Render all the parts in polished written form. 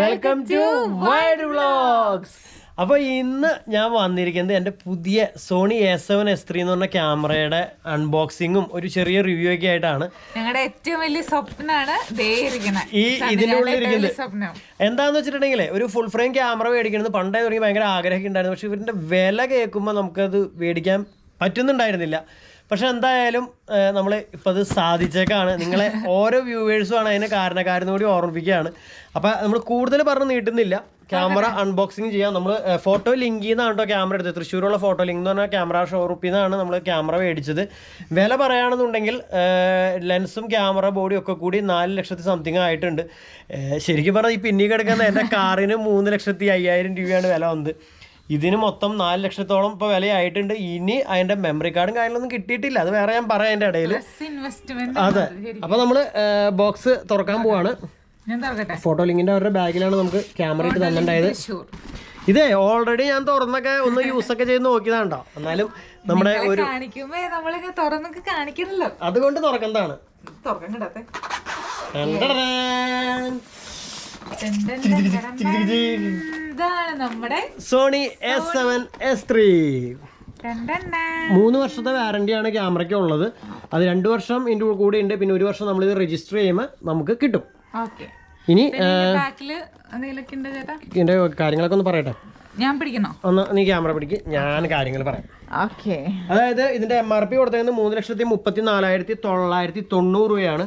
Welcome to wide vlogs. അപ്പോൾ ഇന്ന് ഞാൻ വന്നിരിക്കുന്നത് എൻ്റെ പുതിയ സോണി A7S III എന്ന് പറഞ്ഞ ക്യാമറയുടെ അൺബോക്സിങ്ങും ഒരു ചെറിയ റിവ്യൂ ഒക്കെ ആയിട്ടാണ്. ഞങ്ങളുടെ ഏറ്റവും വലിയ സ്വപ്നമാണ് ഈ ഇതിനുള്ളിൽ ഇരിക്കുന്നത്. എന്താന്ന് വെച്ചിട്ടുണ്ടെങ്കിൽ ഒരു ഫുൾ ഫ്രെയിം ക്യാമറ മേടിക്കുന്നത് പണ്ടേ തുടങ്ങി ഭയങ്കര ആഗ്രഹമൊക്കെ ഉണ്ടായിരുന്നു. പക്ഷെ ഇവരുടെ വില കേൾക്കുമ്പോൾ നമുക്കത് മേടിക്കാൻ പറ്റുന്നുണ്ടായിരുന്നില്ല. പക്ഷെ എന്തായാലും നമ്മൾ ഇപ്പോൾ അത് സാധിച്ചേക്കാണ്. നിങ്ങളെ ഓരോ വ്യൂവേഴ്സുമാണ് അതിന് കാരണക്കാരെന്ന് കൂടി ഓർമ്മിപ്പിക്കുകയാണ്. അപ്പോൾ നമ്മൾ കൂടുതൽ പറഞ്ഞ് നീട്ടുന്നില്ല, ക്യാമറ അൺബോക്സിങ് ചെയ്യാം. നമ്മൾ ഫോട്ടോ ലിങ്കിൽ നിന്നാണ് കേട്ടോ ക്യാമറ എടുത്തത്. തൃശ്ശൂരുള്ള ഫോട്ടോ ലിങ്ക് എന്ന് പറഞ്ഞാൽ ക്യാമറ ഷോറൂപ്പിൽ നിന്നാണ് നമ്മൾ ക്യാമറ മേടിച്ചത്. വില പറയുകയാണെന്നുണ്ടെങ്കിൽ ലെൻസും ക്യാമറ ബോഡിയും ഒക്കെ കൂടി 4 ലക്ഷത്തി സംതിങ് ആയിട്ടുണ്ട്. ശരിക്കും പറഞ്ഞാൽ ഈ പിന്നീട് കിടക്കുന്ന എൻ്റെ കാറിന് 3,50,000 രൂപയാണ് വില വന്നത്. ഇതിന് മൊത്തം 4 ലക്ഷത്തോളം ഇപ്പോൾ വിലയായിട്ടുണ്ട്. ഇനി അതിൻ്റെ മെമ്മറി കാർഡും കാര്യങ്ങളൊന്നും കിട്ടിയിട്ടില്ല, അത് വേറെ ഞാൻ പറയാം അതിൻ്റെ ഇടയിൽ. അതെ, അപ്പോൾ നമ്മൾ ബോക്സ് തുറക്കാൻ പോവാണ്. ഫോട്ടോ ലിങ്കിൻ്റെ അവരുടെ ബാഗിലാണ് നമുക്ക് ക്യാമറ ഇട്ട് തന്നിട്ടുണ്ടായത്. ഇതേ ഓൾറെഡി ഞാൻ തുറന്നൊക്കെ ഒന്ന് യൂസൊക്കെ ചെയ്ത് നോക്കിയതാണ്ടോ. എന്നാലും നമ്മുടെ ഒരു അതുകൊണ്ട് തുറക്കുന്നതാണ്. സോണി A7S III 3 വർഷത്തെ വാറന്റിയാണ് ക്യാമറയ്ക്ക് ഉള്ളത്. അത് 2 വർഷം ഇതിൻ്റെ കൂടെ ഉണ്ട്. പിന്നെ 1 വർഷം നമ്മളിത് രജിസ്റ്റർ ചെയ്യുമ്പോൾ നമുക്ക് കിട്ടും. ഇനി ഇതിന്റെ കാര്യങ്ങളൊക്കെ ഒന്ന് പറയട്ടെ. ഞാൻ പിടിക്കണോ? ഒന്ന് നീ ക്യാമറ പിടിക്ക്, ഞാൻ കാര്യങ്ങൾ പറയാം. അതായത് ഇതിന്റെ MRP കൊടുത്തത് 3,34,990 രൂപയാണ്.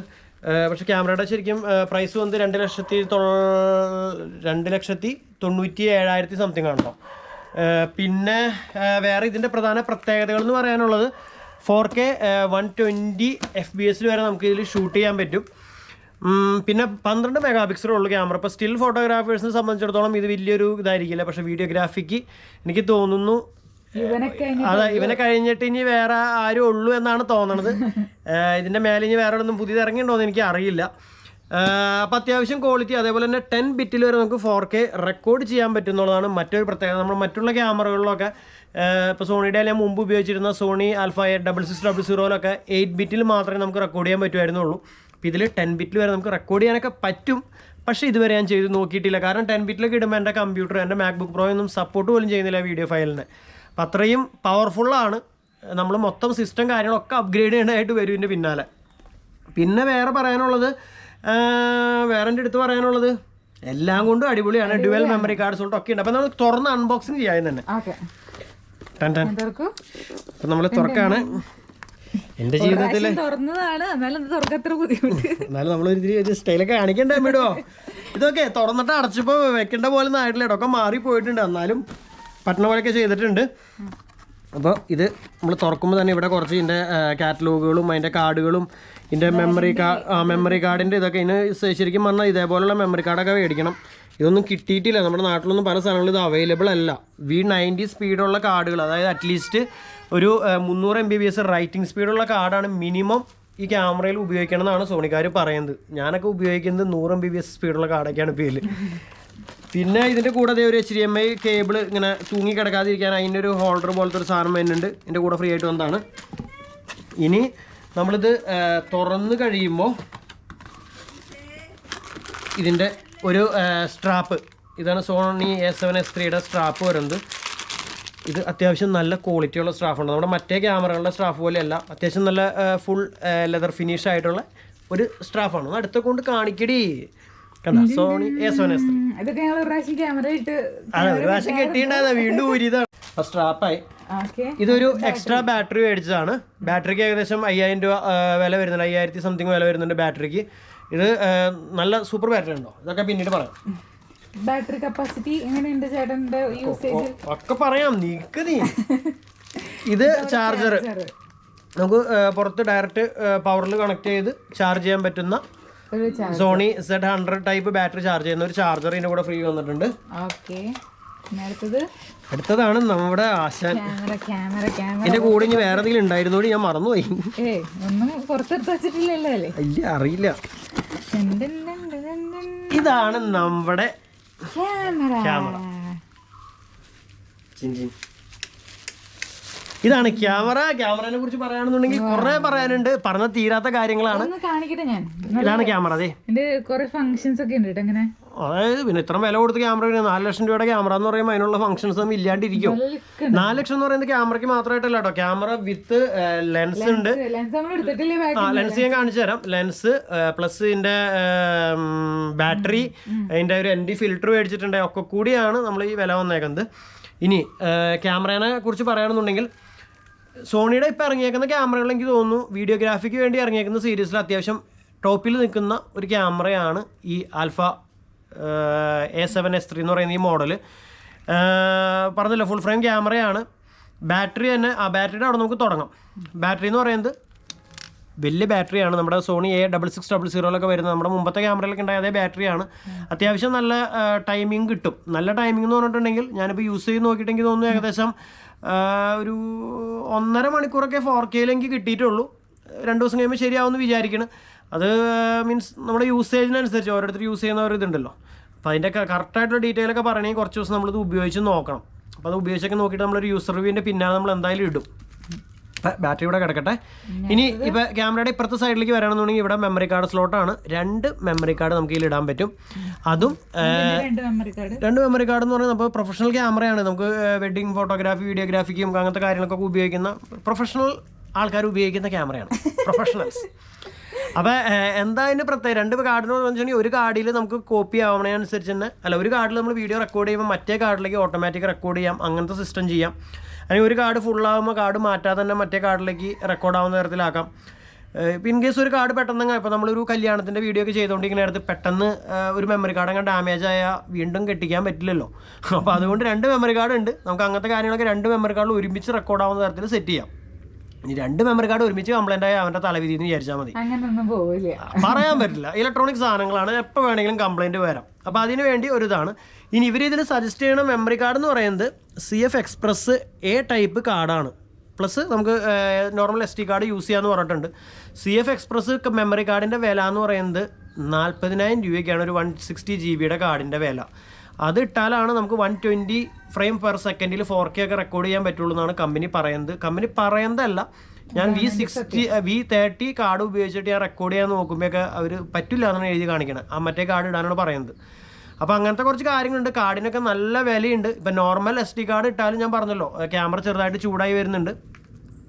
പക്ഷെ ക്യാമറയുടെ ശരിക്കും പ്രൈസ് വന്ന് 2,97,000 സംതിങ് ആണല്ലോ. പിന്നെ വേറെ ഇതിൻ്റെ പ്രധാന പ്രത്യേകതകൾ എന്ന് പറയാനുള്ളത് 4K 120 FPS വരെ നമുക്ക് ഇതിൽ ഷൂട്ട് ചെയ്യാൻ പറ്റും. പിന്നെ 12 മെഗാ പിക്സലുള്ളൂ ക്യാമറ. ഇപ്പോൾ സ്റ്റിൽ ഫോട്ടോഗ്രാഫേഴ്സിനെ സംബന്ധിച്ചിടത്തോളം ഇത് വലിയൊരു ഇതായിരിക്കില്ല. പക്ഷേ വീഡിയോഗ്രാഫിക്ക് എനിക്ക് തോന്നുന്നു അതെ ഇവനെ കഴിഞ്ഞിട്ട് ഇനി വേറെ ആരും ഉള്ളൂ എന്നാണ് തോന്നണത്. ഇതിൻ്റെ മേലെ ഇനി വേറെ ഒന്നും പുതിയത് ഇറങ്ങിയിട്ടുണ്ടോയെന്ന് എനിക്ക് അറിയില്ല. അപ്പോൾ അത്യാവശ്യം ക്വാളിറ്റി, അതേപോലെ തന്നെ 10 ബിറ്റിൽ വരെ നമുക്ക് 4K റെക്കോർഡ് ചെയ്യാൻ പറ്റുന്നുള്ളതാണ് മറ്റൊരു പ്രത്യേകത. നമ്മൾ മറ്റുള്ള ക്യാമറകളിലൊക്കെ ഇപ്പോൾ സോണിയുടെ ഞാൻ മുമ്പ് ഉപയോഗിച്ചിരുന്ന സോണി ആൽഫ 6600 8 ബിറ്റിൽ മാത്രമേ നമുക്ക് റെക്കോർഡ് ചെയ്യാൻ പറ്റുമായിരുന്നുള്ളൂ. അപ്പോൾ ഇതിൽ 10 ബിറ്റിൽ വരെ നമുക്ക് റെക്കോർഡ് ചെയ്യാനൊക്കെ പറ്റും. പക്ഷേ ഇതുവരെ ഞാൻ ചെയ്ത് നോക്കിയിട്ടില്ല. കാരണം 10 ബിറ്റിലൊക്കെ ഇടുമ്പോൾ എൻ്റെ കമ്പ്യൂട്ടർ, എൻ്റെ മാക്ബുക്ക് പ്രോ ഒന്നും സപ്പോർട്ട് പോലും ചെയ്യുന്നില്ല വീഡിയോ ഫയലിന്. അപ്പം അത്രയും പവർഫുള്ളാണ്. നമ്മൾ മൊത്തം സിസ്റ്റം കാര്യങ്ങളൊക്കെ അപ്ഗ്രേഡ് ചെയ്യേണ്ടതായിട്ട് വരും ഇതിൻ്റെ പിന്നാലെ. പിന്നെ വേറെ പറയാനുള്ളത്, വേറെ എൻ്റെ അടുത്ത് പറയാനുള്ളത് എല്ലാം കൊണ്ടും അടിപൊളിയാണ്. ഡ്യുവൽ മെമ്മറി കാർഡ്സ് കൊണ്ട് ഒക്കെ ഉണ്ട്. അപ്പം നമ്മൾ തുറന്ന് അൺബോക്സിങ് ചെയ്യാൻ തന്നെ. അപ്പം നമ്മൾ തുറക്കാണ്. എൻ്റെ ജീവിതത്തിൽ എന്നാലും നമ്മളൊരു സ്റ്റൈലൊക്കെ കാണിക്കണ്ടേ വിടുമോ? ഇതൊക്കെ തുറന്നിട്ട് അടച്ചപ്പോൾ വെക്കേണ്ട പോലെ ഒന്നും ആയിട്ടില്ല. ഇടമൊക്കെ മാറിപ്പോയിട്ടുണ്ട്. എന്നാലും പട്ടണ പോലെയൊക്കെ ചെയ്തിട്ടുണ്ട്. അപ്പോൾ ഇത് നമ്മൾ തുറക്കുമ്പോൾ തന്നെ ഇവിടെ കുറച്ച് ഇതിൻ്റെ കാറ്റലോഗുകളും അതിൻ്റെ കാർഡുകളും ഇതിൻ്റെ മെമ്മറി കാർഡിൻ്റെ ഇതൊക്കെ. ഇതിന് ശരിക്കും പറഞ്ഞാൽ ഇതേപോലുള്ള മെമ്മറി കാർഡൊക്കെ മേടിക്കണം. ഇതൊന്നും കിട്ടിയിട്ടില്ല നമ്മുടെ നാട്ടിലൊന്നും. പല സ്ഥലങ്ങളിലും ഇത് അവൈലബിൾ അല്ല. V90 സ്പീഡുള്ള കാർഡുകൾ, അതായത് അറ്റ്ലീസ്റ്റ് ഒരു 300 MBPS റൈറ്റിംഗ് സ്പീഡുള്ള കാർഡാണ് മിനിമം ഈ ക്യാമറയിൽ ഉപയോഗിക്കണം എന്നാണ് സോണിക്കാർ പറയുന്നത്. ഞാനൊക്കെ ഉപയോഗിക്കുന്നത് 100 MBPS സ്പീഡുള്ള കാർഡൊക്കെയാണ് ഇപ്പോൾ ഇതിൽ. പിന്നെ ഇതിൻ്റെ കൂടെ അതേ ഒരു HDMI കേബിൾ ഇങ്ങനെ തൂങ്ങി കിടക്കാതിരിക്കാൻ അതിൻ്റെ ഒരു ഹോൾഡർ പോലത്തെ ഒരു സാധനം വരുന്നുണ്ട്. ഇതിൻ്റെ കൂടെ ഫ്രീ ആയിട്ട് വന്നതാണ്. ഇനി നമ്മളിത് തുറന്ന് കഴിയുമ്പോൾ ഇതിൻ്റെ ഒരു സ്ട്രാപ്പ്, ഇതാണ് സോണി A7S IIIയുടെ സ്ട്രാപ്പ് വരുന്നത്. ഇത് അത്യാവശ്യം നല്ല ക്വാളിറ്റിയുള്ള സ്ട്രാഫുണ്ട്. നമ്മുടെ മറ്റേ ക്യാമറകളുടെ സ്ട്രാഫ് പോലെയല്ല, അത്യാവശ്യം നല്ല ഫുൾ ലെതർ ഫിനിഷ് ആയിട്ടുള്ള ഒരു സ്ട്രാഫാണ്. അടുത്ത കൊണ്ട് കാണിക്കടി. സോണി A7S III അതെ ഒരു പ്രാവശ്യം കെട്ടിയിട്ടുണ്ടായതാ, വീണ്ടും ഊരിയതാണ്. സ്ട്രാപ്പായി. ഇതൊരു എക്സ്ട്രാ ബാറ്ററി മേടിച്ചതാണ്. ബാറ്ററിക്ക് ഏകദേശം 5,000 രൂപ വില വരുന്നുണ്ട്, 5,000 സംതിങ് വില വരുന്നുണ്ട് ബാറ്ററിക്ക്. ഇത് നല്ല സൂപ്പർ ബാറ്ററി ഉണ്ടോ ഇതൊക്കെ പിന്നീട് പറയാം. ബാറ്ററി കപ്പാസിറ്റി എങ്ങനെയുണ്ട് ചേട്ടൻ്റെ യൂസേജ് ഒക്കെ പറയാം. നീ ഇത് ചാർജർ നമുക്ക് പുറത്ത് ഡയറക്റ്റ് പവറിൽ കണക്ട് ചെയ്ത് ചാർജ് ചെയ്യാൻ പറ്റുന്ന Sony Z100 type battery charge ചെയ്യുന്ന ഒരു ചാർജർ ഇതിൻ്റെ കൂടെ ഫ്രീ വന്നിട്ടുണ്ട്. അടുത്തതാണ് നമ്മുടെ ആശാൻ. എന്റെ കൂടെ ഇനി വേറെ എന്തെങ്കിലും ഉണ്ടായിരുന്നോട് ഞാൻ മറന്നുപോയി. ഇല്ല, അറിയില്ല. ഇതാണ് നമ്മുടെ ക്യാമറ. ഇതാണ് ക്യാമറനെ കുറിച്ച് പറയാണെന്നുണ്ടെങ്കിൽ കുറെ പറയാനുണ്ട്, പറഞ്ഞ തീരാത്ത കാര്യങ്ങളാണ്. കാണിക്കട്ടെ ഞാൻ. ഇതാണ് ക്യാമറ. അതെ, കുറെ ഫങ്ഷൻസ് ഒക്കെ ഉണ്ട്. അതായത് പിന്നെ ഇത്ര വില കൊടുത്ത് ക്യാമറ 4 ലക്ഷം രൂപയുടെ ക്യാമറ എന്ന് പറയുമ്പോൾ അതിനുള്ള ഫംഗ്ഷൻസ് ഒന്നും ഇല്ലാണ്ടിരിക്കും. 4 ലക്ഷം എന്ന് പറയുന്നത് ക്യാമറയ്ക്ക് മാത്രമായിട്ടല്ല കേട്ടോ, ക്യാമറ വിത്ത് ലെൻസ് ഉണ്ട്. ലെൻസ് ഞാൻ കാണിച്ചു തരാം. ലെൻസ് പ്ലസ് ഇതിൻ്റെ ബാറ്ററി, അതിൻ്റെ ഒരു ND ഫിൽറ്റർ മേടിച്ചിട്ടുണ്ട്, ഒക്കെ കൂടിയാണ് നമ്മൾ ഈ വില വന്നേക്കുന്നത്. ഇനി ക്യാമറേനെ കുറിച്ച് പറയുകയാണെന്നുണ്ടെങ്കിൽ സോണിയുടെ ഇപ്പോൾ ഇറങ്ങിയേക്കുന്ന ക്യാമറകൾ എനിക്ക് തോന്നുന്നു വീഡിയോഗ്രാഫിക്ക് വേണ്ടി ഇറങ്ങിയേക്കുന്ന സീരീസിൽ അത്യാവശ്യം ടോപ്പിൽ നിൽക്കുന്ന ഒരു ക്യാമറയാണ് ഈ ആൽഫ A7S III എന്ന് പറയുന്ന ഈ മോഡൽ. പറഞ്ഞില്ല, ഫുൾ ഫ്രെയിം ക്യാമറയാണ്. ബാറ്ററി തന്നെ, ആ ബാറ്ററിയുടെ അവിടെ നമുക്ക് തുടങ്ങാം. ബാറ്ററി എന്ന് പറയുന്നത് വലിയ ബാറ്ററിയാണ്. നമ്മുടെ സോണി A6600 വരുന്നത് നമ്മുടെ മുമ്പത്തെ ക്യാമറയിലൊക്കെ ഉണ്ടായ അതേ ബാറ്ററിയാണ്. അത്യാവശ്യം നല്ല ടൈമിങ് കിട്ടും. നല്ല ടൈമിംഗ് എന്ന് പറഞ്ഞിട്ടുണ്ടെങ്കിൽ ഞാനിപ്പോൾ യൂസ് ചെയ്ത് നോക്കിയിട്ടെങ്കിൽ തോന്നുന്നു ഏകദേശം ഒരു 1.5 മണിക്കൂറൊക്കെ 4K എനിക്ക് കിട്ടിയിട്ടുള്ളൂ. 2 ദിവസം കഴിയുമ്പോൾ ശരിയാവുമെന്ന് വിചാരിക്കണം. അത് മീൻസ് നമ്മുടെ യൂസേജിനനുസരിച്ച് ഓരോരുത്തർ യൂസ് ചെയ്യുന്ന ഒരു ഇതുണ്ടല്ലോ. അപ്പോൾ അതിൻ്റെ കറക്റ്റായിട്ടുള്ള ഡീറ്റെയിലൊക്കെ പറയണമെങ്കിൽ കുറച്ച് ദിവസം നമ്മളിത് ഉപയോഗിച്ച് നോക്കണം. അപ്പോൾ അത് ഉപയോഗിച്ചൊക്കെ നോക്കിയിട്ട് നമ്മളൊരു യൂസർ റിവ്യൂവിൻ്റെ പിന്നാലെ നമ്മൾ എന്തായാലും ഇടും. ബാറ്ററി ഇവിടെ കിടക്കട്ടെ. ഇനി ഇപ്പോൾ ക്യാമറയുടെ ഇപ്പുറത്തെ സൈഡിലേക്ക് വരണമെന്നുണ്ടെങ്കിൽ ഇവിടെ മെമ്മറി കാർഡ് സ്ലോട്ടാണ്. 2 മെമ്മറി കാർഡ് നമുക്ക് ഇതിൽ ഇടാൻ പറ്റും. അതും 2 മെമ്മറി കാർഡ് എന്ന് പറയുന്നത് അപ്പോൾ പ്രൊഫഷണൽ ക്യാമറയാണ്. നമുക്ക് വെഡിങ് ഫോട്ടോഗ്രാഫി, വീഡിയോഗ്രാഫിക്കും അങ്ങനത്തെ കാര്യങ്ങൾക്കൊക്കെ ഉപയോഗിക്കുന്ന പ്രൊഫഷണൽ ആൾക്കാർ ഉപയോഗിക്കുന്ന ക്യാമറയാണ്, പ്രൊഫഷണൽസ്. അപ്പോൾ എന്താ അതിൻ്റെ പ്രത്യേകം 2 കാർഡിന് വെച്ചിട്ടുണ്ടെങ്കിൽ ഒരു കാർഡിൽ നമുക്ക് കോപ്പി ആവണതനുസരിച്ച് തന്നെ, അല്ല ഒരു കാർഡിൽ നമ്മൾ വീഡിയോ റെക്കോർഡ് ചെയ്യുമ്പോൾ മറ്റേ കാർഡിലേക്ക് ഓട്ടോമാറ്റിക് റെക്കോർഡ് ചെയ്യാം, അങ്ങനത്തെ സിസ്റ്റം ചെയ്യാം. അല്ലെങ്കിൽ ഒരു കാർഡ് ഫുള്ളാകുമ്പോൾ കാർഡ് മാറ്റാതെ തന്നെ മറ്റേ കാർഡിലേക്ക് റെക്കോർഡ് ആവുന്ന തരത്തിലാക്കാം. ഇപ്പോൾ ഇൻ കേസ് ഒരു കാർഡ് പെട്ടെന്ന് ഇപ്പോൾ നമ്മളൊരു കല്യാണത്തിൻ്റെ വീഡിയോ ഒക്കെ ചെയ്തുകൊണ്ടിരിക്കുന്ന നേരത്ത് പെട്ടെന്ന് ഒരു മെമ്മറി കാർഡ് അങ്ങനെ ഡാമേജ് ആയാൽ വീണ്ടും കെട്ടിക്കാൻ പറ്റില്ലല്ലോ. അപ്പോൾ അതുകൊണ്ട് 2 മെമ്മറി കാർഡ് ഉണ്ട്. നമുക്ക് അങ്ങനത്തെ കാര്യങ്ങളൊക്കെ 2 മെമ്മറി കാർഡിൽ ഒരുമിച്ച് റെക്കോർഡ് ആവുന്ന തരത്തിൽ സെറ്റ് ചെയ്യാം. ഇനി 2 മെമ്മറി കാർഡ് ഒരുമിച്ച് കംപ്ലൈൻ്റ് ആയി അവൻ്റെ തലവിധി എന്ന് വിചാരിച്ചാൽ മതി. പറയാൻ പറ്റില്ല, ഇലക്ട്രോണിക് സാധനങ്ങളാണ്, എപ്പോൾ വേണമെങ്കിലും കംപ്ലൈൻറ്റ് വരാം. അപ്പോൾ അതിന് വേണ്ടി ഒരു ഇതാണ്. ഇനി ഇവരിതിൽ സജസ്റ്റ് ചെയ്യണ മെമ്മറി കാർഡ് എന്ന് പറയുന്നത് CF Express A ടൈപ്പ് കാർഡാണ്. പ്ലസ് നമുക്ക് നോർമൽ SD കാർഡ് യൂസ് ചെയ്യാമെന്ന് പറഞ്ഞിട്ടുണ്ട്. CF Express മെമ്മറി കാർഡിൻ്റെ വില എന്ന് പറയുന്നത് 40,000 രൂപയ്ക്കാണ് ഒരു 160 GB കാർഡിൻ്റെ വില. അത് ഇട്ടാലാണ് നമുക്ക് 120 ഫ്രെയിം പെർ സെക്കൻഡിൽ 4K ഒക്കെ റെക്കോർഡ് ചെയ്യാൻ പറ്റുള്ളൂ എന്നാണ് കമ്പനി പറയുന്നത്. കമ്പനി പറയുന്നതല്ല, ഞാൻ V30 കാർഡ് ഉപയോഗിച്ചിട്ട് ഞാൻ റെക്കോർഡ് ചെയ്യാൻ നോക്കുമ്പോഴൊക്കെ അവർ പറ്റില്ല എന്നാണ് എഴുതി കാണിക്കണം. ആ മറ്റേ കാർഡ് ഇടാനാണ് പറയുന്നത്. അപ്പോൾ അങ്ങനത്തെ കുറച്ച് കാര്യങ്ങളുണ്ട്. കാർഡിനൊക്കെ നല്ല വിലയുണ്ട്. ഇപ്പം നോർമൽ SD കാർഡ് ഇട്ടാലും ഞാൻ പറഞ്ഞല്ലോ ക്യാമറ ചെറുതായിട്ട് ചൂടായി വരുന്നുണ്ട്.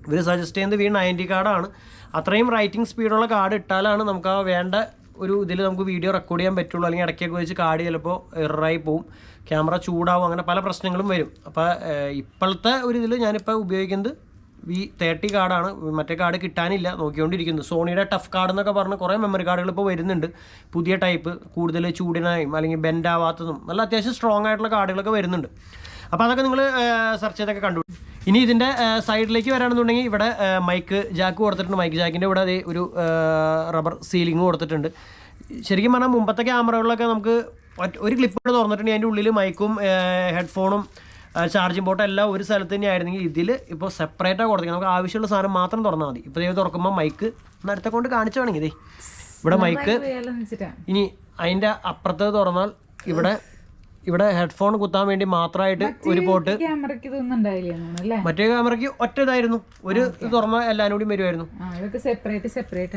ഇവർ സജസ്റ്റ് ചെയ്യുന്നത് V90 കാർഡാണ്. അത്രയും റൈറ്റിംഗ് സ്പീഡുള്ള കാർഡ് ഇട്ടാലാണ് നമുക്ക് ആ വേണ്ട ഒരു ഇതിൽ നമുക്ക് വീഡിയോ റെക്കോർഡ് ചെയ്യാൻ പറ്റുള്ളൂ. അല്ലെങ്കിൽ ഇടയ്ക്കൊക്കെ വെച്ച് കാർഡ് ചിലപ്പോൾ എററായി പോവും, ക്യാമറ ചൂടാവും, അങ്ങനെ പല പ്രശ്നങ്ങളും വരും. അപ്പോൾ ഇപ്പോഴത്തെ ഒരു ഇതിൽ ഞാനിപ്പോൾ ഉപയോഗിക്കുന്നത് V30 കാർഡാണ്. മറ്റേ കാർഡ് കിട്ടാനില്ല, നോക്കിക്കൊണ്ടിരിക്കുന്നു. സോണിയുടെ ടഫ് കാർഡ് എന്നൊക്കെ പറഞ്ഞ് കുറേ മെമ്മറി കാർഡുകൾ ഇപ്പോൾ വരുന്നുണ്ട്, പുതിയ ടൈപ്പ്, കൂടുതൽ ചൂടിനായും അല്ലെങ്കിൽ ബെൻഡ് ആവാത്തതും നല്ല അത്യാവശ്യം സ്ട്രോങ് ആയിട്ടുള്ള കാർഡുകളൊക്കെ വരുന്നുണ്ട്. അപ്പോൾ അതൊക്കെ നിങ്ങൾ സെർച്ച് ചെയ്തൊക്കെ കണ്ടു. ഇനി ഇതിൻ്റെ സൈഡിലേക്ക് വരാണെന്നുണ്ടെങ്കിൽ ഇവിടെ മൈക്ക് ജാക്ക് കൊടുത്തിട്ടുണ്ട്. മൈക്ക് ജാക്കിൻ്റെ ഇവിടെ അതേ ഒരു റബ്ബർ സീലിംഗ് കൊടുത്തിട്ടുണ്ട്. ശരിക്കും പറഞ്ഞാൽ മുമ്പത്തെ ക്യാമറകളിലൊക്കെ നമുക്ക് ഒരു ക്ലിപ്പ് തുറന്നിട്ടുണ്ടെങ്കിൽ അതിൻ്റെ ഉള്ളിൽ മൈക്കും ഹെഡ്ഫോണും ചാർജിങ് പോർട്ടും എല്ലാം ഒരു സ്ഥലത്ത് തന്നെ ആയിരുന്നെങ്കിൽ ഇതിൽ ഇപ്പോൾ സെപ്പറേറ്റാണ് കൊടുത്തിരിക്കുന്നത്. നമുക്ക് ആവശ്യമുള്ള സാധനം മാത്രം തുറന്നാൽ മതി. ഇപ്പോൾ ഇത് തുറക്കുമ്പോൾ മൈക്ക് അടുത്ത കൊണ്ട് കാണിച്ചു വേണമെങ്കിൽ ഇതേ ഇവിടെ മൈക്ക്. ഇനി അതിൻ്റെ അപ്പുറത്ത് തുറന്നാൽ ഇവിടെ ഹെഡ്ഫോൺ കുത്താൻ വേണ്ടി മാത്രമായിട്ട് ഒരു പോർട്ട്. മറ്റേ ക്യാമറയ്ക്ക് ഒറ്റ ഇതായിരുന്നു, ഒരു ഇത് തുറന്നാൽ എല്ലാവരും കൂടി വരുമായിരുന്നു.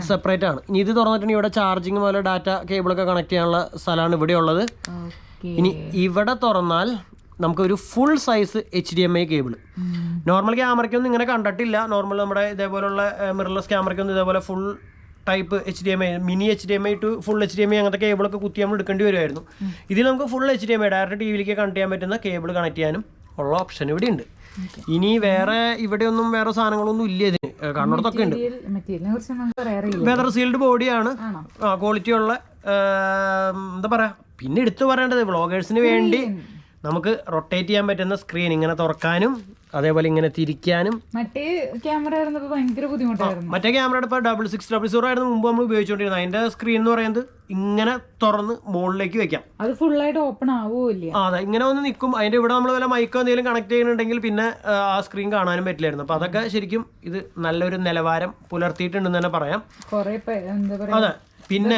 സെപ്പറേറ്റ് ആണ്. ഇനി ഇത് തുറന്നിട്ടുണ്ടെങ്കിൽ ഇവിടെ ചാർജിങ് പോലെ ഡാറ്റ കേബിളൊക്കെ കണക്ട് ചെയ്യാനുള്ള സ്ഥലമാണ് ഇവിടെ ഉള്ളത്. ഇനി ഇവിടെ തുറന്നാൽ നമുക്കൊരു full size HDMI cable. Normal ക്യാമറയ്ക്കൊന്നും ഇങ്ങനെ കണ്ടിട്ടില്ല. നോർമൽ നമ്മുടെ ഇതേപോലുള്ള മിറർലെസ് ക്യാമറയ്ക്കൊന്നും ഇതേപോലെ full type HDMI, mini HDMI to full HDMI അങ്ങനത്തെ കേബിളൊക്കെ കുത്തി നമ്മൾ എടുക്കേണ്ടി വരുമായിരുന്നു. ഇതിൽ നമുക്ക് ഫുൾ HDMI ഡയറക്റ്റ് TV-യിലേക്ക് കണക്ട് ചെയ്യാൻ പറ്റുന്ന കേബിൾ കണക്ട് ചെയ്യാനും ഉള്ള ഓപ്ഷൻ ഇവിടെ ഉണ്ട്. ഇനി വേറെ ഇവിടെയൊന്നും വേറെ സാധനങ്ങളൊന്നും ഇല്ല. ഇതിന് കണ്ണടത്തൊക്കെ ഉണ്ട്. വെതർ സീൽഡ് ബോഡിയാണ്, ക്വാളിറ്റി ഉള്ള എന്താ പറയുക. പിന്നെ എടുത്തു പറയേണ്ടത് വ്ളോഗേഴ്സിന് വേണ്ടി നമുക്ക് റൊട്ടേറ്റ് ചെയ്യാൻ പറ്റുന്ന സ്ക്രീൻ, ഇങ്ങനെ തുറക്കാനും അതേപോലെ ഇങ്ങനെ തിരിക്കാനും. മറ്റേ ക്യാമറ ഭയങ്കര ബുദ്ധിമുട്ടായിരുന്നു. മറ്റേ ക്യാമറയുടെ ഇപ്പോൾ 6600 ആയിരുന്നു മുമ്പ് നമ്മൾ ഉപയോഗിച്ചുകൊണ്ടിരുന്നത്. അതിന്റെ സ്ക്രീൻ എന്ന് പറയുന്നത് ഇങ്ങനെ തുറന്ന് മുകളിലേക്ക് വെക്കാം. അത് ഫുള്ളായിട്ട് ഓപ്പൺ ആവുമല്ലേ? അതെ, ഇങ്ങനെ ഒന്ന് നിൽക്കും. അതിന്റെ ഇവിടെ നമ്മൾ വല്ല മൈക്കോ എന്തെങ്കിലും കണക്ട് ചെയ്യുന്നുണ്ടെങ്കിൽ പിന്നെ ആ സ്ക്രീൻ കാണാനും പറ്റില്ലായിരുന്നു. അപ്പോൾ അതൊക്കെ ശരിക്കും ഇത് നല്ലൊരു നിലവാരം പുലർത്തിയിട്ടുണ്ടെന്ന് തന്നെ പറയാം. അതെ. പിന്നെ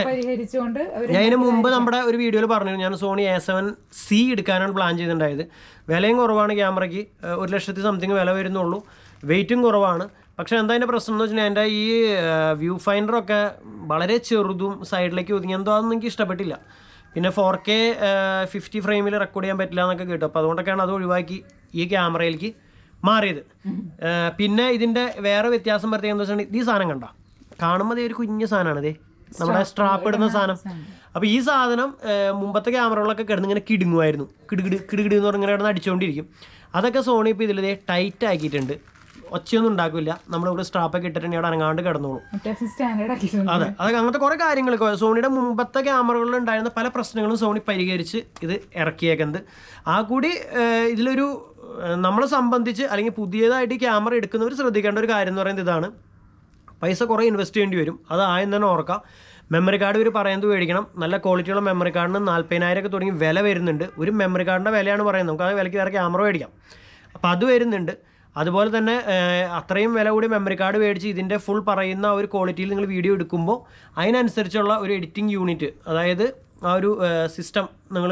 ഞാൻ ഇതിന് മുമ്പ് നമ്മുടെ ഒരു വീഡിയോയിൽ പറഞ്ഞു, ഞാൻ സോണി A7C എടുക്കാനാണ് പ്ലാൻ ചെയ്തിട്ടുണ്ടായത്. വിലയും കുറവാണ് ക്യാമറയ്ക്ക്, 1 ലക്ഷത്തി സംതിങ് വില വരുന്നുള്ളൂ. വെയിറ്റും കുറവാണ്. പക്ഷേ എന്താ അതിൻ്റെ പ്രശ്നം എന്ന് വെച്ചാൽ എൻ്റെ ഈ വ്യൂ ഫൈൻഡറൊക്കെ വളരെ ചെറുതും സൈഡിലേക്ക് ഒതുങ്ങി, എന്തോ അതൊന്നും എനിക്ക് ഇഷ്ടപ്പെട്ടില്ല. പിന്നെ 4K 50 ഫ്രെയിമിൽ റെക്കോർഡ് ചെയ്യാൻ പറ്റില്ല എന്നൊക്കെ കേട്ടു. അപ്പോൾ അതുകൊണ്ടൊക്കെയാണ് അത് ഒഴിവാക്കി ഈ ക്യാമറയിലേക്ക് മാറിയത്. പിന്നെ ഇതിൻ്റെ വേറെ വ്യത്യാസം പ്രത്യേകം എന്താ വെച്ചിട്ടുണ്ടെങ്കിൽ ഈ സാധനം കണ്ടോ, കാണുമ്പോൾ ഒരു കുഞ്ഞു സാധനമാണ് ഇതേ നമ്മുടെ സ്ട്രാപ്പ് ഇടുന്ന സാധനം. അപ്പോൾ ഈ സാധനം മുമ്പത്തെ ക്യാമറകളൊക്കെ കിടന്ന് ഇങ്ങനെ കിടുങ്ങുമായിരുന്നു, കിടുകിട് എന്ന് പറഞ്ഞ് ഇങ്ങനെ കിടന്ന് അടിച്ചുകൊണ്ടിരിക്കും. അതൊക്കെ സോണി ഇപ്പോൾ ഇതിൽ ടൈറ്റ് ആക്കിയിട്ടുണ്ട്, ഒച്ചയൊന്നും ഉണ്ടാക്കില്ല. നമ്മളിവിടെ സ്ട്രാപ്പൊക്കെ ഇട്ടിട്ടുണ്ടെങ്കിൽ അവിടെ അനങ്ങാണ്ട് കിടന്നോളും. അതെ, അതൊക്കെ അങ്ങനത്തെ കുറേ കാര്യങ്ങൾ സോണിയുടെ മുമ്പത്തെ ക്യാമറകളിൽ ഉണ്ടായിരുന്ന പല പ്രശ്നങ്ങളും സോണി പരിഹരിച്ച് ഇത് ഇറക്കിയേക്കുന്നത്. ആ കൂടി ഇതിലൊരു നമ്മളെ സംബന്ധിച്ച് അല്ലെങ്കിൽ പുതിയതായിട്ട് ക്യാമറ എടുക്കുന്നവർ ശ്രദ്ധിക്കേണ്ട ഒരു കാര്യം എന്ന് പറയുന്നത് ഇതാണ്, പൈസ കുറേ ഇൻവെസ്റ്റ് ചെയ്യേണ്ടി വരും. അത് ആദ്യം തന്നെ ഓർക്കാം. മെമ്മറി കാർഡ് ഇവർ പറയുന്നത് മേടിക്കണം. നല്ല ക്വാളിറ്റിയുള്ള മെമ്മറി കാർഡിന് 40,000 ഒക്കെ തുടങ്ങി വില വരുന്നുണ്ട്. ഒരു മെമ്മറി കാർഡിൻ്റെ വിലയാണ് പറയുന്നത്, നമുക്ക് ആ വിലയ്ക്ക് വേറെ ക്യാമറ മേടിക്കാം. അപ്പോൾ അത് വരുന്നുണ്ട്. അതുപോലെ തന്നെ അത്രയും വില കൂടി മെമ്മറി കാർഡ് മേടിച്ച് ഇതിൻ്റെ ഫുൾ പറയുന്ന ഒരു ക്വാളിറ്റിയിൽ നിങ്ങൾ വീഡിയോ എടുക്കുമ്പോൾ അതിനനുസരിച്ചുള്ള ഒരു എഡിറ്റിംഗ് യൂണിറ്റ്, അതായത് ആ ഒരു സിസ്റ്റം നിങ്ങൾ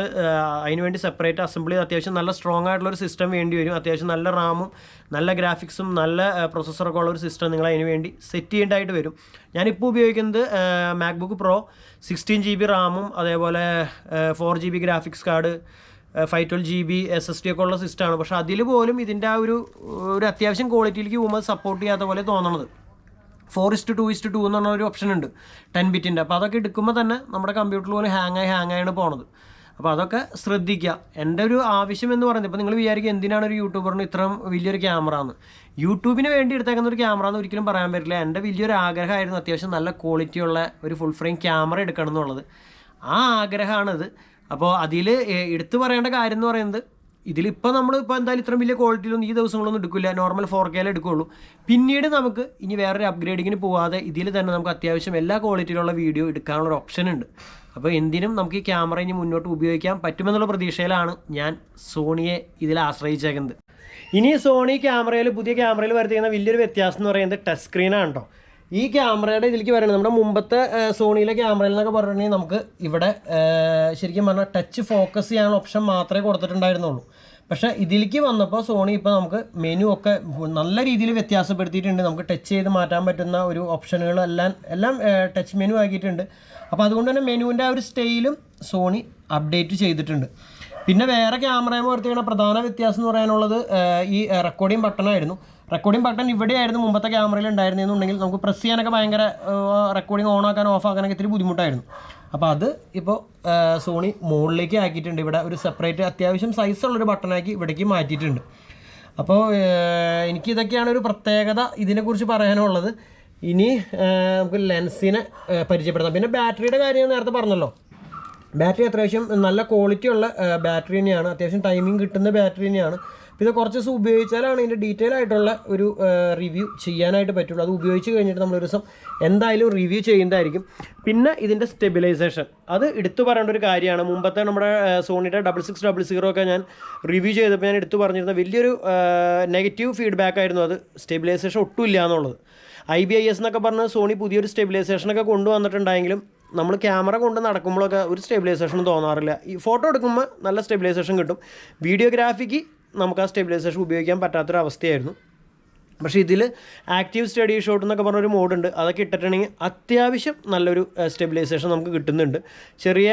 അതിന് വേണ്ടി സെപ്പറേറ്റ് അസംബിൾ ചെയ്ത് അത്യാവശ്യം നല്ല സ്ട്രോങ് ആയിട്ടുള്ളൊരു സിസ്റ്റം വേണ്ടി വരും. അത്യാവശ്യം നല്ല റാമും നല്ല ഗ്രാഫിക്സും നല്ല പ്രൊസസ്സറൊക്കെ ഉള്ളൊരു സിസ്റ്റം നിങ്ങൾ അതിന് വേണ്ടി സെറ്റ് ചെയ്യേണ്ടതായിട്ട് വരും. ഞാനിപ്പോൾ ഉപയോഗിക്കുന്നത് മാക്ബുക്ക് പ്രോ 16 GB റാമും അതേപോലെ 4 GB graphics card 512 GB SSD ഒക്കെ ഉള്ള സിസ്റ്റമാണ്. പക്ഷേ അതിൽ പോലും ഇതിൻ്റെ ആ ഒരു അത്യാവശ്യം ക്വാളിറ്റിയിലേക്ക് പോകുമ്പോൾ സപ്പോർട്ട് ചെയ്യാത്ത പോലെ തോന്നണത്. 4:2:2 എന്ന് പറഞ്ഞ ഒരു ഓപ്ഷൻ ഉണ്ട് 10 ബിറ്റിൻ്റെ. അപ്പോൾ അതൊക്കെ എടുക്കുമ്പോൾ തന്നെ നമ്മുടെ കമ്പ്യൂട്ടറിൽ പോലും ഹാങ്ങായാണ് പോണത്. അപ്പോൾ അതൊക്കെ ശ്രദ്ധിക്കുക. എൻ്റെ ഒരു ആവശ്യം എന്ന് പറയുന്നത്, ഇപ്പോൾ നിങ്ങൾ വിചാരിക്കുക എന്തിനാണ് ഒരു യൂട്യൂബറിന് ഇത്രയും വലിയൊരു ക്യാമറ എന്ന്. യൂട്യൂബിന് വേണ്ടി എടുത്തേക്കുന്ന ഒരു ക്യാമറ എന്ന് ഒരിക്കലും പറയാൻ പറ്റില്ല. എൻ്റെ വലിയൊരു ആഗ്രഹമായിരുന്നു അത്യാവശ്യം നല്ല ക്വാളിറ്റിയുള്ള ഒരു ഫുൾ ഫ്രെയിം ക്യാമറ എടുക്കണം എന്നുള്ളത്. ആ ആഗ്രഹമാണിത്. അപ്പോൾ അതിൽ എടുത്തു പറയേണ്ട കാര്യം എന്ന് പറയുന്നത്, ഇതിലിപ്പോൾ നമ്മളിപ്പോൾ എന്തായാലും ഇത്രയും വലിയ ക്വാളിറ്റിയിലൊന്നും ഈ ദിവസങ്ങളൊന്നും എടുക്കില്ല, നോർമൽ 4K എടുക്കുകയുള്ളൂ. പിന്നീട് നമുക്ക് ഇനി വേറൊരു അപ്ഗ്രേഡിങ്ങിന് പോകാതെ ഇതിൽ തന്നെ നമുക്ക് അത്യാവശ്യം എല്ലാ ക്വാളിറ്റിയിലുള്ള വീഡിയോ എടുക്കാനുള്ള ഒരു ഓപ്ഷൻ ഉണ്ട്. അപ്പോൾ എന്തിനും നമുക്ക് ഈ ക്യാമറ ഇനി മുന്നോട്ട് ഉപയോഗിക്കാൻ പറ്റുമെന്നുള്ള പ്രതീക്ഷയിലാണ് ഞാൻ സോണിയെ ഇതിൽ ആശ്രയിച്ചേക്കുന്നത്. ഇനി സോണി ക്യാമറയിൽ പുതിയ ക്യാമറയിൽ വരുത്തിക്കുന്ന വലിയൊരു വ്യത്യാസം എന്ന് പറയുന്നത് ടച്ച് സ്ക്രീനാണ് കേട്ടോ. ഈ ക്യാമറയുടെ ഇതിലേക്ക് പറയുന്നത് നമ്മുടെ മുമ്പത്തെ സോണിയിലെ ക്യാമറയിൽ നിന്നൊക്കെ പറഞ്ഞിട്ടുണ്ടെങ്കിൽ നമുക്ക് ഇവിടെ ശരിക്കും പറഞ്ഞാൽ ടച്ച് ഫോക്കസ് ചെയ്യാനുള്ള ഓപ്ഷൻ മാത്രമേ കൊടുത്തിട്ടുണ്ടായിരുന്നുള്ളൂ. പക്ഷേ ഇതിലേക്ക് വന്നപ്പോൾ സോണി ഇപ്പോൾ നമുക്ക് മെനു ഒക്കെ നല്ല രീതിയിൽ വ്യത്യാസപ്പെടുത്തിയിട്ടുണ്ട്. നമുക്ക് ടച്ച് ചെയ്ത് മാറ്റാൻ പറ്റുന്ന ഒരു ഓപ്ഷനുകളെല്ലാം ടച്ച് മെനു ആക്കിയിട്ടുണ്ട്. അപ്പോൾ അതുകൊണ്ട് തന്നെ മെനുവിൻ്റെ ആ ഒരു സ്റ്റൈലും സോണി അപ്ഡേറ്റ് ചെയ്തിട്ടുണ്ട്. പിന്നെ വേറെ ക്യാമറയുമായി വരുത്തിക്കുന്ന പ്രധാന വ്യത്യാസം എന്ന് പറയാനുള്ളത് ഈ റെക്കോർഡിംഗ് ബട്ടണായിരുന്നു. റെക്കോർഡിംഗ് ബട്ടൺ ഇവിടെയായിരുന്നു മുമ്പത്തെ ക്യാമറയിൽ ഉണ്ടായിരുന്നെന്നുണ്ടെങ്കിൽ നമുക്ക് പ്രസ് ചെയ്യാനൊക്കെ ഭയങ്കര റെക്കോർഡിംഗ് ഓൺ ആക്കാനും ഓഫ് ആക്കാനൊക്കെ ഇത്തിരി ബുദ്ധിമുട്ടായിരുന്നു. അപ്പോൾ അത് ഇപ്പോൾ സോണി മുകളിലേക്ക് ആക്കിയിട്ടുണ്ട്. ഇവിടെ ഒരു സെപ്പറേറ്റ് അത്യാവശ്യം സൈസുള്ളൊരു ബട്ടണാക്കി ഇവിടേക്ക് മാറ്റിയിട്ടുണ്ട്. അപ്പോൾ എനിക്കിതൊക്കെയാണ് ഒരു പ്രത്യേകത ഇതിനെക്കുറിച്ച് പറയാനുള്ളത്. ഇനി നമുക്ക് ലെൻസിനെ പരിചയപ്പെടുത്താം. പിന്നെ ബാറ്ററിയുടെ കാര്യം നേരത്തെ പറഞ്ഞല്ലോ, ബാറ്ററി അത്യാവശ്യം നല്ല ക്വാളിറ്റി ഉള്ള ബാറ്ററി തന്നെയാണ്, അത്യാവശ്യം ടൈമിംഗ് കിട്ടുന്ന ബാറ്ററി തന്നെയാണ്. ഇത് കുറച്ച് ദിവസം ഉപയോഗിച്ചാലാണ് ഇതിൻ്റെ ഡീറ്റെയിൽ ആയിട്ടുള്ള ഒരു റിവ്യൂ ചെയ്യാനായിട്ട് പറ്റുള്ളൂ. അത് ഉപയോഗിച്ച് കഴിഞ്ഞിട്ട് നമ്മളൊരു ദിവസം എന്തായാലും റിവ്യൂ ചെയ്യുന്നതായിരിക്കും. പിന്നെ ഇതിൻ്റെ സ്റ്റെബിലൈസേഷൻ അത് എടുത്തു പറയേണ്ട ഒരു കാര്യമാണ്. മുമ്പത്തെ നമ്മുടെ സോണിയുടെ 6600 ഒക്കെ ഞാൻ റിവ്യൂ ചെയ്തപ്പോൾ ഞാൻ എടുത്തു പറഞ്ഞിരുന്ന വലിയൊരു നെഗറ്റീവ് ഫീഡ്ബാക്ക് ആയിരുന്നു അത്, സ്റ്റെബിലൈസേഷൻ ഒട്ടും ഇല്ല എന്നുള്ളത്. IBIS എന്നൊക്കെ പറഞ്ഞ് സോണി പുതിയൊരു സ്റ്റെബിലൈസേഷനൊക്കെ കൊണ്ടുവന്നിട്ടുണ്ടെങ്കിലും നമ്മൾ ക്യാമറ കൊണ്ട് നടക്കുമ്പോഴൊക്കെ ഒരു സ്റ്റെബിലൈസേഷൻ തോന്നാറില്ല. ഈ ഫോട്ടോ എടുക്കുമ്പോൾ നല്ല സ്റ്റെബിലൈസേഷൻ കിട്ടും, വീഡിയോഗ്രാഫിക്ക് നമുക്ക് ആ സ്റ്റെബിലൈസേഷൻ ഉപയോഗിക്കാൻ പറ്റാത്തൊരവസ്ഥയായിരുന്നു. പക്ഷേ ഇതിൽ ആക്റ്റീവ് സ്റ്റഡി ഷോട്ട് എന്നൊക്കെ പറഞ്ഞൊരു മോഡുണ്ട്, അതൊക്കെ ഇട്ടിട്ടുണ്ടെങ്കിൽ അത്യാവശ്യം നല്ലൊരു സ്റ്റെബിലൈസേഷൻ നമുക്ക് കിട്ടുന്നുണ്ട്. ചെറിയ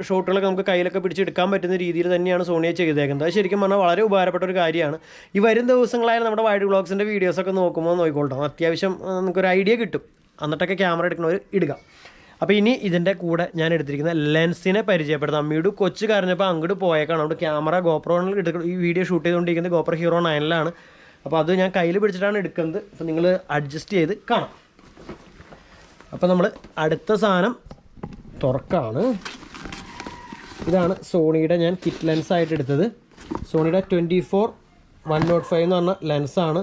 ഷോട്ടുകളൊക്കെ നമുക്ക് കയ്യിലൊക്കെ പിടിച്ചെടുക്കാൻ പറ്റുന്ന രീതിയിൽ തന്നെയാണ് സോണിയെ ചെയ്തേക്കുന്നത്. അത് ശരിക്കും പറഞ്ഞാൽ വളരെ ഉപകാരപ്പെട്ട ഒരു കാര്യമാണ്. ഈ വരും ദിവസങ്ങളായാലും നമ്മുടെ വൈഡ് വ്ളോഗ്സിൻ്റെ വീഡിയോസൊക്കെ നോക്കുമ്പോൾ നോക്കിക്കൊള്ളാം, അത്യാവശ്യം നമുക്കൊരു ഐഡിയ കിട്ടും, എന്നിട്ടൊക്കെ ക്യാമറ എടുക്കുന്നവർ ഇടുക. അപ്പോൾ ഇനി ഇതിൻ്റെ കൂടെ ഞാൻ എടുത്തിരിക്കുന്ന ലെൻസിനെ പരിചയപ്പെടുത്താം. അമ്മയോട് കൊച്ചു കരഞ്ഞപ്പോൾ അങ്ങോട്ട് പോയേക്കാണ്. അവിടെ ക്യാമറ ഗോപ്രോണിൽ ഈ വീഡിയോ ഷൂട്ട് ചെയ്തുകൊണ്ടിരിക്കുന്നത് ഗോപ്രോ ഹീറോ 9 അപ്പോൾ അത് ഞാൻ കയ്യിൽ പിടിച്ചിട്ടാണ് എടുക്കുന്നത്. അപ്പോൾ നിങ്ങൾ അഡ്ജസ്റ്റ് ചെയ്ത് കാണാം. അപ്പോൾ നമ്മൾ അടുത്ത സാധനം തുറക്കാണ്. ഇതാണ് സോണിയുടെ ഞാൻ കിറ്റ് ലെൻസായിട്ട് എടുത്തത്. സോണിയുടെ 24-105 എന്ന് പറഞ്ഞ ലെൻസാണ്.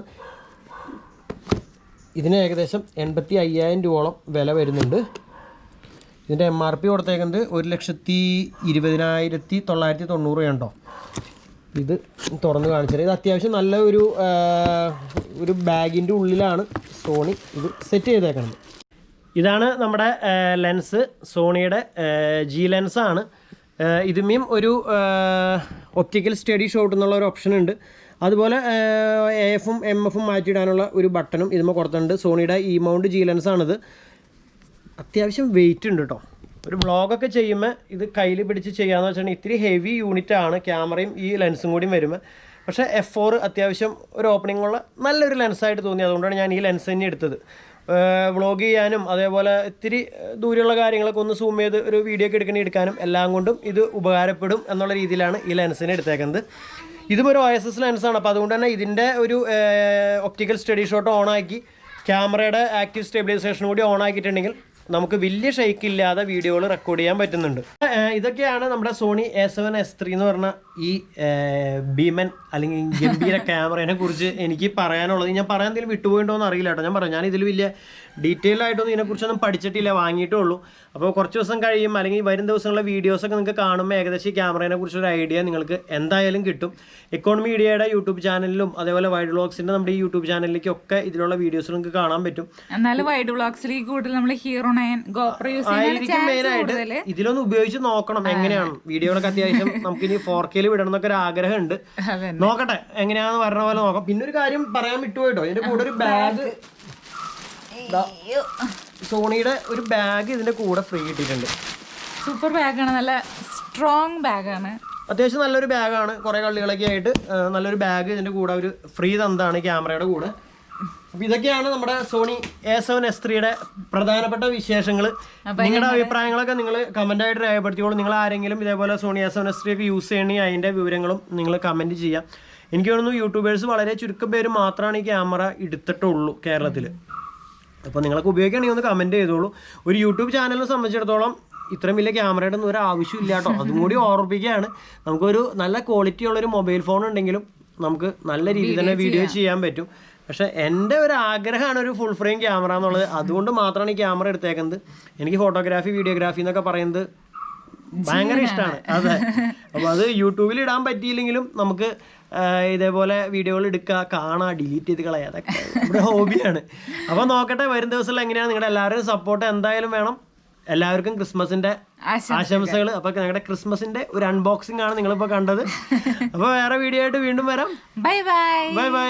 ഇതിന് ഏകദേശം 85,000 രൂപയോളം വില വരുന്നുണ്ട്. ഇതിൻ്റെ MRP കൊടുത്തേക്കുന്നത് 1,20,990 കേട്ടോ. ഇത് തുറന്ന് കാണിച്ചത്, ഇത് അത്യാവശ്യം നല്ല ഒരു ബാഗിൻ്റെ ഉള്ളിലാണ് സോണി ഇത് സെറ്റ് ചെയ്തേക്കുന്നത്. ഇതാണ് നമ്മുടെ ലെൻസ്, സോണിയുടെ G ലെൻസാണ്. ഇതുമേയും ഒരു ഒപ്റ്റിക്കൽ സ്റ്റഡി ഷോട്ട് എന്നുള്ള ഒരു ഓപ്ഷൻ ഉണ്ട്. അതുപോലെ AF-ഉം MF-ഉം മാറ്റിയിടാനുള്ള ഒരു ബട്ടണും ഇതുമ്പോൾ കൊടുത്തിട്ടുണ്ട്. സോണിയുടെ E മൗണ്ട് G ലെൻസാണിത്. അത്യാവശ്യം വെയിറ്റ് ഉണ്ട് കേട്ടോ. ഒരു വ്ളോഗൊക്കെ ചെയ്യുമ്പോൾ ഇത് കയ്യിൽ പിടിച്ച് ചെയ്യാന്ന് വെച്ചിട്ടുണ്ടെങ്കിൽ ഇത്തിരി ഹെവി യൂണിറ്റ് ആണ്, ക്യാമറയും ഈ ലെൻസും കൂടി വരുമ്പോൾ. പക്ഷേ F4 അത്യാവശ്യം ഒരു ഓപ്പണിംഗ് ഉള്ള നല്ലൊരു ലെൻസായിട്ട് തോന്നി. അതുകൊണ്ടാണ് ഞാൻ ഈ ലെൻസ് തന്നെ എടുത്തത്. വ്ളോഗ് ചെയ്യാനും അതേപോലെ ഇത്തിരി ദൂരെയുള്ള കാര്യങ്ങളൊക്കെ ഒന്ന് സൂം ചെയ്ത് ഒരു വീഡിയോ ഒക്കെ എടുക്കാനും എല്ലാം കൊണ്ടും ഇത് ഉപകാരപ്പെടും എന്നുള്ള രീതിയിലാണ് ഈ ലെൻസിനെ എടുത്തേക്കുന്നത്. ഇതും ഒരു OSS ലെൻസാണ്. അപ്പോൾ അതുകൊണ്ട് തന്നെ ഇതിൻ്റെ ഒരു ഒപ്റ്റിക്കൽ സ്റ്റഡി ഷോട്ട് ഓണാക്കി ക്യാമറയുടെ ആക്റ്റീവ് സ്റ്റെബിലൈസേഷൻ കൂടി ഓൺ ആക്കിയിട്ടുണ്ടെങ്കിൽ നമുക്ക് വലിയ ഷെയ്ക്ക് ഇല്ലാതെ വീഡിയോകൾ റെക്കോർഡ് ചെയ്യാൻ പറ്റുന്നുണ്ട്. ഇതൊക്കെയാണ് നമ്മുടെ സോണി A7S III എന്ന് പറഞ്ഞ ഈ ഭീമൻ അല്ലെങ്കിൽ ഗംഭീര ക്യാമറയെ കുറിച്ച് എനിക്ക് പറയാനുള്ളത്. ഞാൻ പറയാൻ എന്തെങ്കിലും വിട്ടുപോയിട്ടോന്ന് അറിയില്ല കേട്ടോ. ഞാൻ പറയാം, ഞാൻ ഇതിൽ വലിയ ഡീറ്റെയിൽ ആയിട്ടൊന്നും ഇതിനെക്കുറിച്ചൊന്നും പഠിച്ചിട്ടില്ല, വാങ്ങിയിട്ടേ ഉള്ളൂ. അപ്പോൾ കുറച്ച് ദിവസം കഴിയും അല്ലെങ്കിൽ വരും ദിവസങ്ങളിലെ വീഡിയോസൊക്കെ നിങ്ങൾക്ക് കാണുമ്പോൾ ഏകദേശം ഈ ക്യാമറയെ കുറിച്ചൊരു ഐഡിയ നിങ്ങൾക്ക് എന്തായാലും കിട്ടും. എക്കോണമി മീഡിയയുടെ യൂട്യൂബ് ചാനലിലും അതേപോലെ വൈഡ് വ്ളോഗ്സിൻ്റെ നമ്മുടെ ഈ യൂട്യൂബ് ചാനലിലേക്കൊക്കെ ഇതിലുള്ള വീഡിയോസ് നിങ്ങൾക്ക് കാണാൻ പറ്റും. എന്നാലും വൈഡ് വ്ളോഗ്സിലേക്ക് കൂടുതൽ നമ്മൾ ഹീറോ 9 GoPro യൂസ് ആയിരിക്കും മെയിനായിട്ട്. ഇതിലൊന്ന് ഉപയോഗിച്ച് നോക്കണം എങ്ങനെയാണ് വീഡിയോകളൊക്കെ. അത്യാവശ്യം നമുക്ക് ഇനി 4K വിടണം എന്നൊക്കെ ഒരു ആഗ്രഹമുണ്ട്. നോക്കട്ടെ എങ്ങനെയാണെന്ന് പറഞ്ഞ പോലെ നോക്കാം. പിന്നെ ഒരു കാര്യം പറയാൻ വിട്ടുപോയിട്ടോ, ഇതിന്റെ കൂടെ ഒരു ബാഗ്, സോണിയുടെ ഒരു ബാഗ് ഇതിന്റെ കൂടെ ഫ്രീ കിട്ടിയിട്ടുണ്ട്. സൂപ്പർ ബാഗാണ്, നല്ല സ്ട്രോങ് ബാഗാണ്, അത്യാവശ്യം നല്ലൊരു ബാഗാണ്. കുറേ കള്ളികളൊക്കെ ആയിട്ട് നല്ലൊരു ബാഗ് ഇതിന്റെ കൂടെ ഒരു ഫ്രീ തന്നതാണ് ക്യാമറയുടെ കൂടെ. അപ്പോൾ ഇതൊക്കെയാണ് നമ്മുടെ സോണി A7S IIIയുടെ പ്രധാനപ്പെട്ട വിശേഷങ്ങൾ. നിങ്ങളുടെ അഭിപ്രായങ്ങളൊക്കെ നിങ്ങൾ കമൻ്റായിട്ട് രേഖപ്പെടുത്തിക്കോളൂ. നിങ്ങൾ ആരെങ്കിലും ഇതേപോലെ സോണി A7S III ഒക്കെ യൂസ് ചെയ്യണമെങ്കിൽ അതിൻ്റെ വിവരങ്ങളും നിങ്ങൾ കമൻറ്റ് ചെയ്യാം. എനിക്ക് തോന്നുന്നു യൂട്യൂബേഴ്സ് വളരെ ചുരുക്കം പേര് മാത്രമാണ് ഈ ക്യാമറ എടുത്തിട്ടുള്ളൂ കേരളത്തിൽ. അപ്പോൾ നിങ്ങൾക്ക് ഉപയോഗിക്കുകയാണെങ്കിൽ ഒന്ന് കമൻറ്റ് ചെയ്തോളൂ. ഒരു യൂട്യൂബ് ചാനലിനെ സംബന്ധിച്ചിടത്തോളം ഇത്രയും വലിയ ക്യാമറയുടെ ഒന്നും ഒരു ആവശ്യമില്ല കേട്ടോ. അതും കൂടി ഓർമ്മിപ്പിക്കുകയാണ്. നമുക്കൊരു നല്ല ക്വാളിറ്റി ഉള്ളൊരു മൊബൈൽ ഫോൺ ഉണ്ടെങ്കിലും നമുക്ക് നല്ല രീതിയിൽ തന്നെ വീഡിയോ ചെയ്യാൻ പറ്റും. പക്ഷേ എൻ്റെ ഒരു ആഗ്രഹമാണ് ഒരു ഫുൾ ഫ്രെയിം ക്യാമറ എന്നുള്ളത്. അതുകൊണ്ട് മാത്രമാണ് ഈ ക്യാമറ എടുത്തേക്കുന്നത്. എനിക്ക് ഫോട്ടോഗ്രാഫി വീഡിയോഗ്രാഫി എന്നൊക്കെ പറയുന്നത് ഭയങ്കര ഇഷ്ടമാണ്. അതെ, അപ്പോൾ അത് യൂട്യൂബിൽ ഇടാൻ പറ്റിയില്ലെങ്കിലും നമുക്ക് ഇതേപോലെ വീഡിയോകൾ എടുക്കുക, കാണുക, ഡിലീറ്റ് ചെയ്ത് കളയുക, അതൊക്കെ നമ്മുടെ ഹോബിയാണ്. അപ്പോൾ നോക്കട്ടെ വരും ദിവസങ്ങളിൽ എങ്ങനെയാണ്. നിങ്ങളുടെ എല്ലാവരുടെയും സപ്പോർട്ട് എന്തായാലും വേണം. എല്ലാവർക്കും ക്രിസ്മസിൻ്റെ ആശംസകൾ. അപ്പോൾ ഞങ്ങളുടെ ക്രിസ്മസിൻ്റെ ഒരു അൺബോക്സിംഗ് ആണ് നിങ്ങളിപ്പോൾ കണ്ടത്. അപ്പോൾ വേറെ വീഡിയോ ആയിട്ട് വീണ്ടും വരാം. Bye bye. Bye bye.